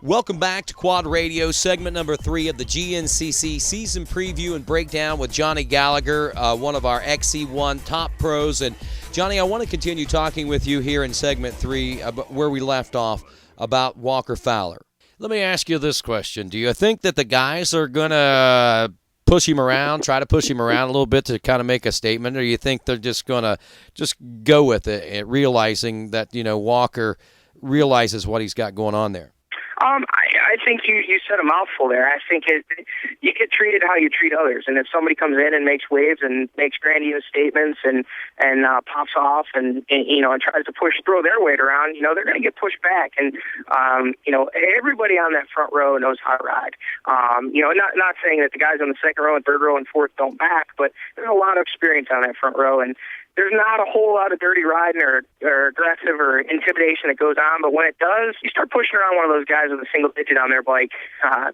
Welcome back to Quad Radio, segment number 3 of the GNCC season preview and breakdown with Johnny Gallagher, one of our XC1 top pros. And Johnny, I want to continue talking with you here in segment 3 about where we left off about Walker Fowler. Let me ask you this question. Do you think that the guys are going to push him around, try to push him around a little bit to kind of make a statement, or do you think they're just going to just go with it, realizing that, Walker realizes what he's got going on there? I think you said a mouthful there. I think you get treated how you treat others, and if somebody comes in and makes waves and makes grandiose statements and pops off and tries to throw their weight around, they're going to get pushed back. And everybody on that front row knows how to ride. Not saying that the guys on the second row and third row and fourth don't back, but there's a lot of experience on that front row, and there's not a whole lot of dirty riding or aggressive or intimidation that goes on, but when it does, you start pushing around one of those guys with a single digit on their bike.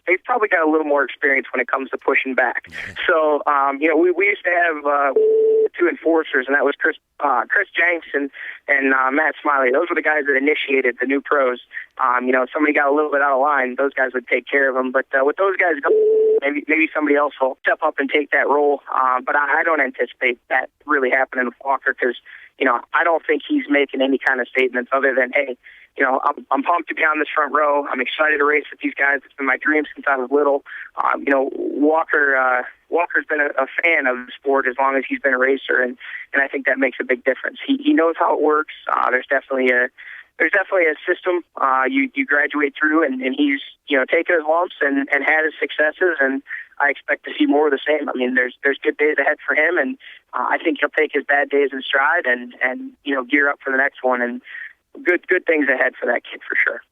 They've probably got a little more experience when it comes to pushing back. So, we used to have two enforcers, and that was Chris Jenks and Matt Smiley. Those were the guys that initiated the new pros. If somebody got a little bit out of line, those guys would take care of them. But with those guys, maybe somebody else will step up and take that role. But I don't anticipate that really happening with Walker because, I don't think he's making any kind of statements other than, hey, I'm pumped to be on this front row. I'm excited to race with these guys. It's been my dream since I was little. Walker's been a fan of the sport as long as he's been a racer, and I think that makes a big difference. He knows how it works. There's definitely a system you graduate through, and he's taken his lumps and had his successes, and I expect to see more of the same. I mean, there's good days ahead for him, and I think he'll take his bad days in stride and gear up for the next one, and good things ahead for that kid for sure.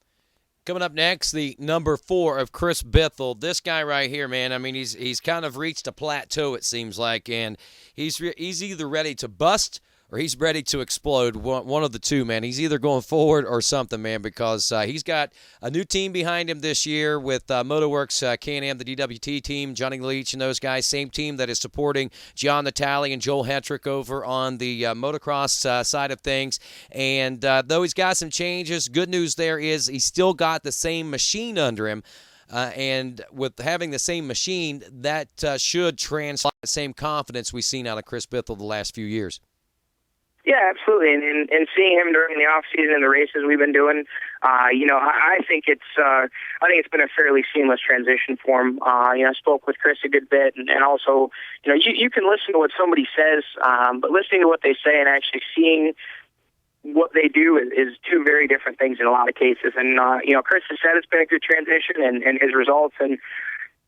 Coming up next, the number 4 of Chris Biffle. This guy right here, man, I mean, he's kind of reached a plateau, it seems like, and he's either ready to bust or he's ready to explode. One of the two, man. He's either going forward or something, man, because he's got a new team behind him this year with Motorworks Can-Am, the DWT team, Johnny Leach and those guys. Same team that is supporting John Natale and Joel Hetrick over on the motocross side of things. And though he's got some changes, good news there is he's still got the same machine under him. And with having the same machine, that should translate the same confidence we've seen out of Chris Biffle the last few years. Yeah, absolutely, and seeing him during the off season and the races we've been doing, I think it's been a fairly seamless transition for him. I spoke with Chris a good bit, and also, you can listen to what somebody says, but listening to what they say and actually seeing what they do is two very different things in a lot of cases. And Chris has said it's been a good transition, and his results and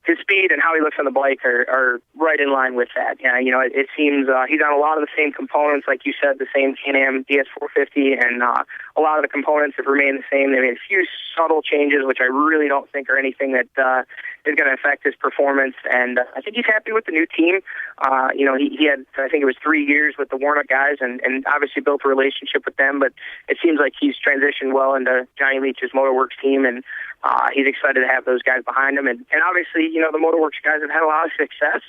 his speed and how he looks on the bike are right in line with that. It seems he's on a lot of the same components, like you said, the same Can-Am DS450, and a lot of the components have remained the same. They made a few subtle changes, which I really don't think are anything that is going to affect his performance. And I think he's happy with the new team. He had, I think it was 3 years with the Warnock guys, and obviously built a relationship with them. But it seems like he's transitioned well into Johnny Leach's Motorworks team, and he's excited to have those guys behind him. And obviously, the Motorworks guys have had a lot of success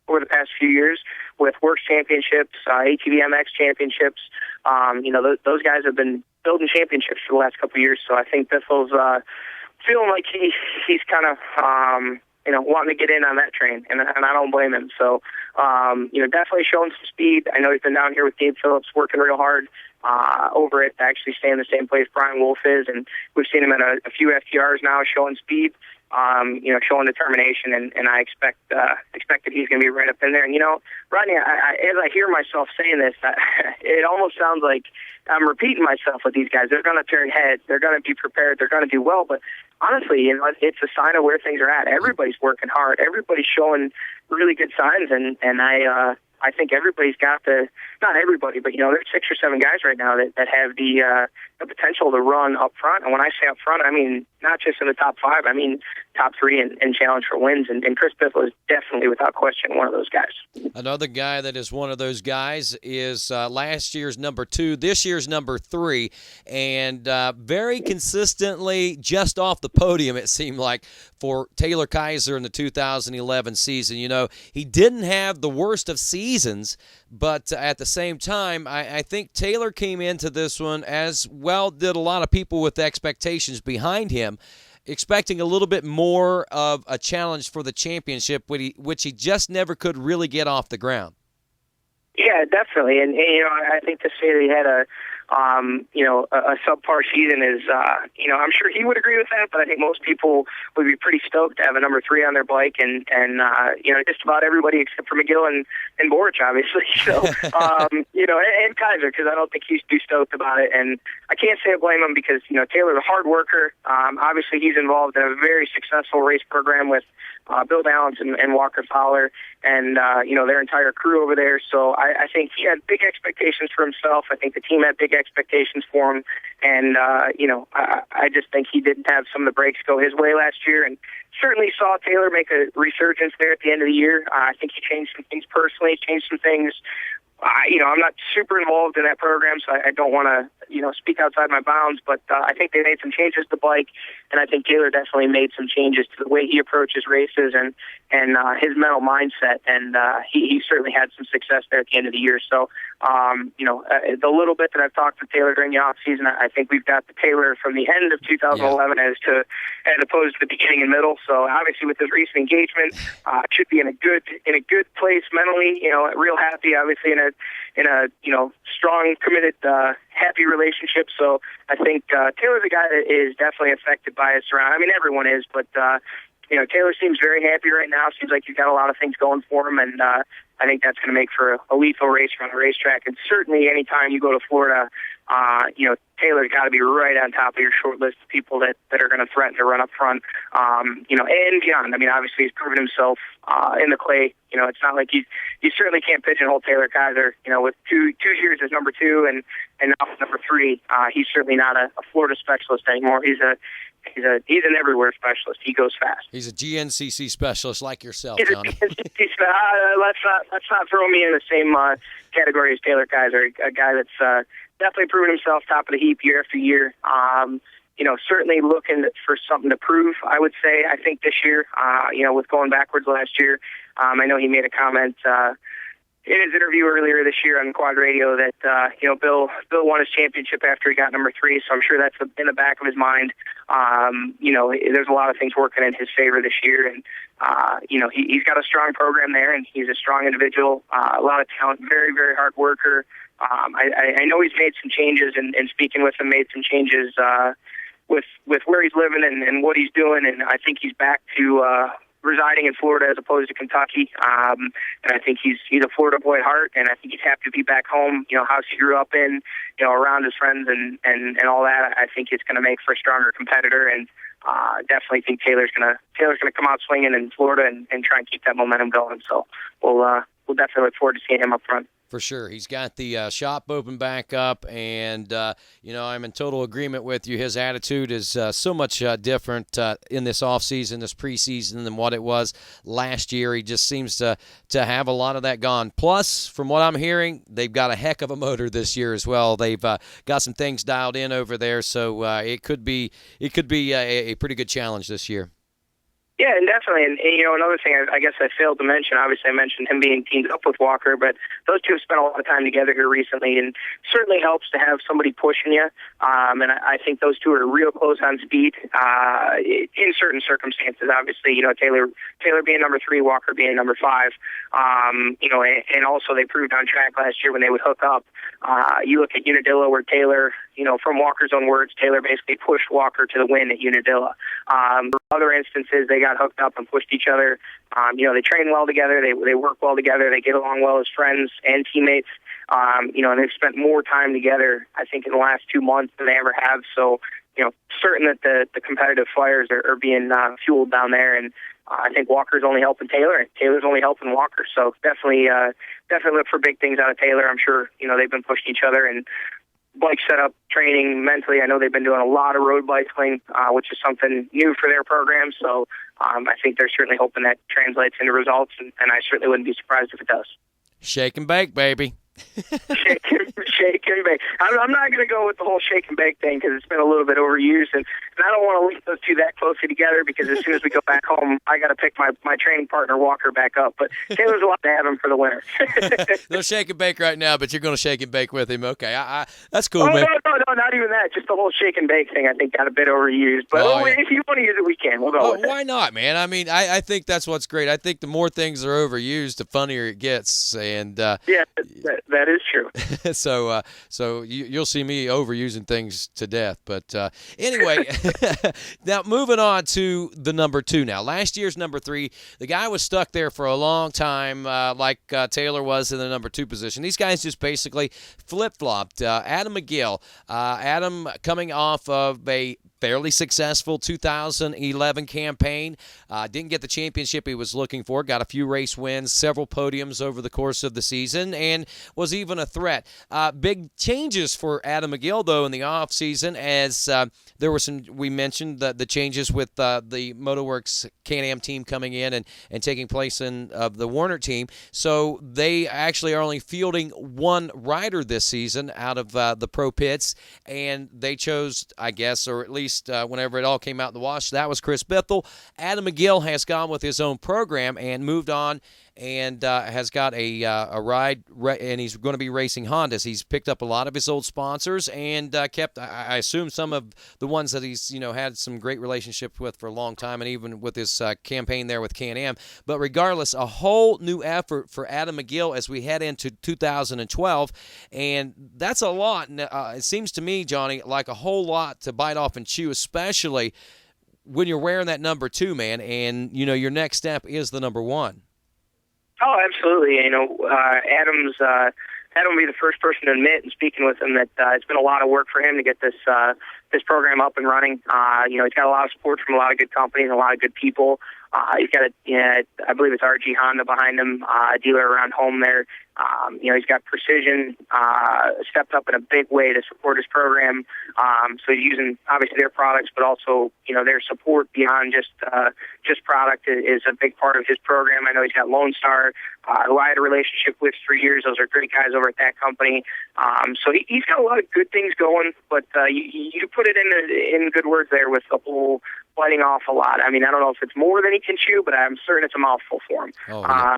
over the past few years with Works Championships, ATV MX Championships. Those guys have been building championships for the last couple of years. So I think Biffle's feeling like he's kind of wanting to get in on that train, and I don't blame him. So definitely showing some speed. I know he's been down here with Gabe Phillips working real hard over it to actually stay in the same place Brian Wolf is, and we've seen him at a few FTRs now showing speed, showing determination, and I expect that he's going to be right up in there. And Rodney, as I hear myself saying this, it almost sounds like I'm repeating myself with these guys. They're going to turn heads. They're going to be prepared. They're going to do well. But honestly, it's a sign of where things are at. Everybody's working hard. Everybody's showing really good signs, and I think everybody's got not everybody, but there's 6 or 7 guys right now that have the potential to run up front. And when I say up front, I mean not just in the top 5. I mean top 3 and challenge for wins. And Chris Biffle is definitely, without question, one of those guys. Another guy that is one of those guys is last year's number 2, this year's number 3, and very consistently just off the podium, it seemed like, for Taylor Kaiser in the 2011 season. He didn't have the worst of seasons, but at the same time, I think Taylor came into this one, as well did a lot of people with expectations behind him, expecting a little bit more of a challenge for the championship, which he just never could really get off the ground. Yeah, definitely. And I think to say that he had a subpar season is, I'm sure he would agree with that, but I think most people would be pretty stoked to have a number 3 on their bike and just about everybody except for McGill and Borich, obviously. So, and Kaiser, because I don't think he's too stoked about it. And I can't say I blame him because, Taylor's a hard worker. Obviously, he's involved in a very successful race program with Bill Balance and Walker Fowler and, their entire crew over there. So I think he had big expectations for himself. I think the team had big expectations for him. And, I just think he didn't have some of the breaks go his way last year. And certainly saw Taylor make a resurgence there at the end of the year. I think he changed some things personally, changed some things. I'm not super involved in that program, so I don't want to, speak outside my bounds, but I think they made some changes to the bike, and I think Taylor definitely made some changes to the way he approaches races and his mental mindset, and he certainly had some success there at the end of the year. So, the little bit that I've talked to Taylor during the off season, I think we've got the Taylor from the end of 2011 as opposed to the beginning and middle. So obviously with his recent engagement, should be in a good place mentally. Real happy, obviously in a strong, committed, happy relationship. So I think Taylor's a guy that is definitely affected by his surroundings. I mean, everyone is, but Taylor seems very happy right now. Seems like he's got a lot of things going for him, and I think that's going to make for a lethal race around the racetrack. And certainly anytime you go to Florida, Taylor's got to be right on top of your short list of people that are going to threaten to run up front, and beyond. I mean, obviously he's proven himself in the clay. It's not like you certainly can't pigeonhole Taylor Kaiser. With two years as number 2 and now number 3, he's certainly not a Florida specialist anymore. He's an everywhere specialist. He goes fast. He's a GNCC specialist like yourself, Johnny. Let's not throw me in the same category as Taylor Kaiser, a guy that's definitely proven himself top of the heap year after year. Certainly looking for something to prove, I would say. I think this year, with going backwards last year, I know he made a comment in his interview earlier this year on Quad Radio that, Bill won his championship after he got number 3, so I'm sure that's in the back of his mind. There's a lot of things working in his favor this year, and, he's got a strong program there, and he's a strong individual, a lot of talent, very, very hard worker. I know he's made some changes, and speaking with him, made some changes with where he's living and what he's doing, and I think he's back to residing in Florida as opposed to Kentucky. And I think he's a Florida boy at heart, and I think he's happy to be back home, house he grew up in, around his friends and all that. I think it's going to make for a stronger competitor, and definitely think Taylor's going to come out swinging in Florida and try and keep that momentum going. So we'll definitely look forward to seeing him up front. For sure. He's got the shop open back up, and, I'm in total agreement with you. His attitude is so much different in this offseason, this preseason, than what it was last year. He just seems to have a lot of that gone. Plus, from what I'm hearing, they've got a heck of a motor this year as well. They've got some things dialed in over there, so it could be a pretty good challenge this year. Yeah, and definitely. And another thing I guess I failed to mention, obviously I mentioned him being teamed up with Walker, but those two have spent a lot of time together here recently, and certainly helps to have somebody pushing you. And I think those two are real close on speed in certain circumstances. Obviously, Taylor being number 3, Walker being number 5. And also they proved on track last year when they would hook up. You look at Unadilla where Taylor, from Walker's own words, Taylor basically pushed Walker to the win at Unadilla. Other instances, they got hooked up and pushed each other. They train well together. They work well together. They get along well as friends and teammates. And they've spent more time together, I think, in the last 2 months than they ever have. So, certain that the competitive fires are being fueled down there. And I think Walker's only helping Taylor, and Taylor's only helping Walker. So definitely look for big things out of Taylor. I'm sure, they've been pushing each other and bike setup, training, mentally. I know they've been doing a lot of road bicycling, which is something new for their program. So I think they're certainly hoping that translates into results, and I certainly wouldn't be surprised if it does. Shake and bake, baby. Shake and bake. I'm not going to go with the whole shake and bake thing because it's been a little bit overused, and I don't want to link those two that closely together because as soon as we go back home, I got to pick my training partner Walker back up. But Taylor's allowed to have him for the winter. No shake and bake right now, but you're going to shake and bake with him. Okay, that's cool, man. No, not even that. Just the whole shake and bake thing, I think, got a bit overused. But if you want to use it, we can. We'll go with it. Why not, man? I mean, I think that's what's great. I think the more things are overused, the funnier it gets. And yeah, that is true. So you'll see me overusing things to death. But anyway, now moving on to the number 2 now. Last year's number 3, the guy was stuck there for a long time like Taylor was in the number 2 position. These guys just basically flip-flopped. Adam McGill. Adam coming off of a fairly successful 2011 campaign. Didn't get the championship he was looking for. Got a few race wins, several podiums over the course of the season, and was even a threat. Big changes for Adam McGill, though, in the offseason as there were some, we mentioned the changes with the Motorworks Can-Am team coming in and taking place in the Warner team. So they actually are only fielding one rider this season out of the pro pits, and they chose, I guess, or at least whenever it all came out in the wash, that was Chris Biffle. Adam McGill has gone with his own program and moved on and has got a ride, and he's going to be racing Hondas. He's picked up a lot of his old sponsors and kept, I assume, some of the ones that he's had some great relationships with for a long time, and even with his campaign there with Can-Am. But regardless, a whole new effort for Adam McGill as we head into 2012, and that's a lot. And it seems to me, Johnny, like a whole lot to bite off and chew, especially when you're wearing that number 2, man, and your next step is the number 1. Oh, absolutely. Adam will be the first person to admit, and speaking with him, that it's been a lot of work for him to get this program up and running. He's got a lot of support from a lot of good companies and a lot of good people. He's got I believe it's RG Honda behind him, a dealer around home there. He's got Precision stepped up in a big way to support his program. So he's using obviously their products, but also their support beyond just product is a big part of his program. I know he's got Lone Star, who I had a relationship with for years. Those are great guys over at that company. So he's got a lot of good things going, but you put it in good words there with the whole biting off a lot. I mean, I don't know if it's more than he can chew, but I'm certain it's a mouthful for him. Oh, yeah.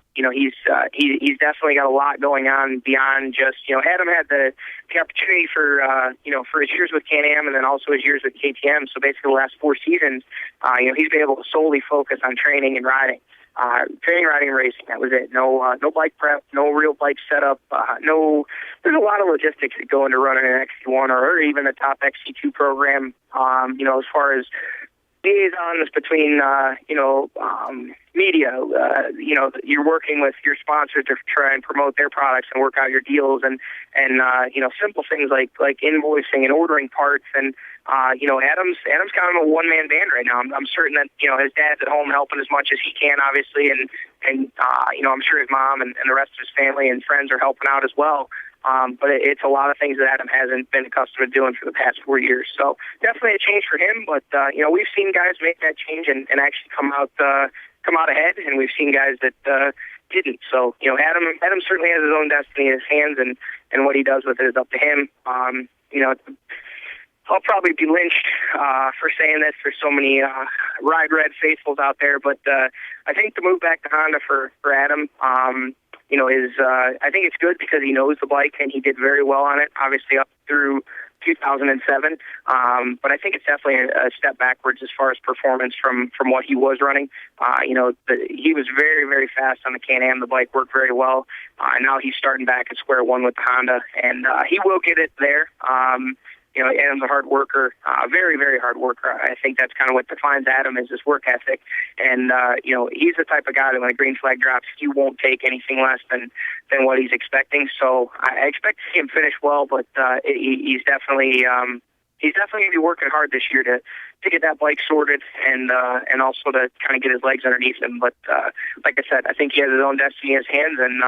He's definitely got a lot going on beyond just, Adam had the opportunity for his years with Can-Am and then also his years with KTM. So basically the last 4 seasons, he's been able to solely focus on training and riding. Training, riding, and racing. That was it. No bike prep, no real bike setup. There's a lot of logistics that go into running an XC1 or even the top XC2 program. As far as liaisons between, media, you're working with your sponsors to try and promote their products and work out your deals and simple things like invoicing and ordering parts. And, Adam's kind of a one-man band right now. I'm certain that, his dad's at home helping as much as he can, obviously. And I'm sure his mom and the rest of his family and friends are helping out as well. But it's a lot of things that Adam hasn't been accustomed to doing for the past 4 years. So definitely a change for him. But, we've seen guys make that change and actually come out ahead, and we've seen guys that didn't. So, Adam certainly has his own destiny in his hands, and what he does with it is up to him. I'll probably be lynched for saying this. There's so many Ride Red faithfuls out there, but I think the move back to Honda for Adam, I think it's good because he knows the bike and he did very well on it, obviously up through 2007. But I think it's definitely a step backwards as far as performance from what he was running. He was very, very fast on the Can-Am. The bike worked very well. Now he's starting back at square one with the Honda, and he will get it there. Adam's a hard worker, very, very hard worker. I think that's kind of what defines Adam is his work ethic. And, he's the type of guy that when a green flag drops, he won't take anything less than what he's expecting. So I expect to see him finish well, but he's definitely going to be working hard this year to get that bike sorted and also to kind of get his legs underneath him. But like I said, I think he has his own destiny in his hands, and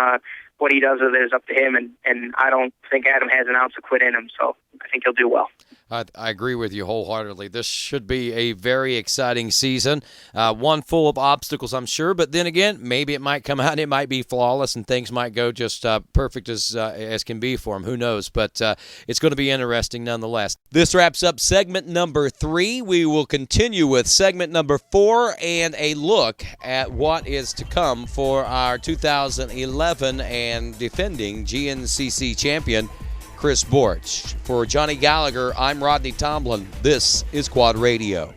what he does with it is up to him, and I don't think Adam has an ounce of quit in him, so I think he'll do well. I agree with you wholeheartedly. This should be a very exciting season, one full of obstacles, I'm sure. But then again, maybe it might come out and it might be flawless and things might go just perfect as can be for him. Who knows? But it's going to be interesting nonetheless. This wraps up segment number 3. We will continue with segment number 4 and a look at what is to come for our 2011 and defending GNCC champion, Chris Borch. For Johnny Gallagher, I'm Rodney Tomblin. This is Quad Radio.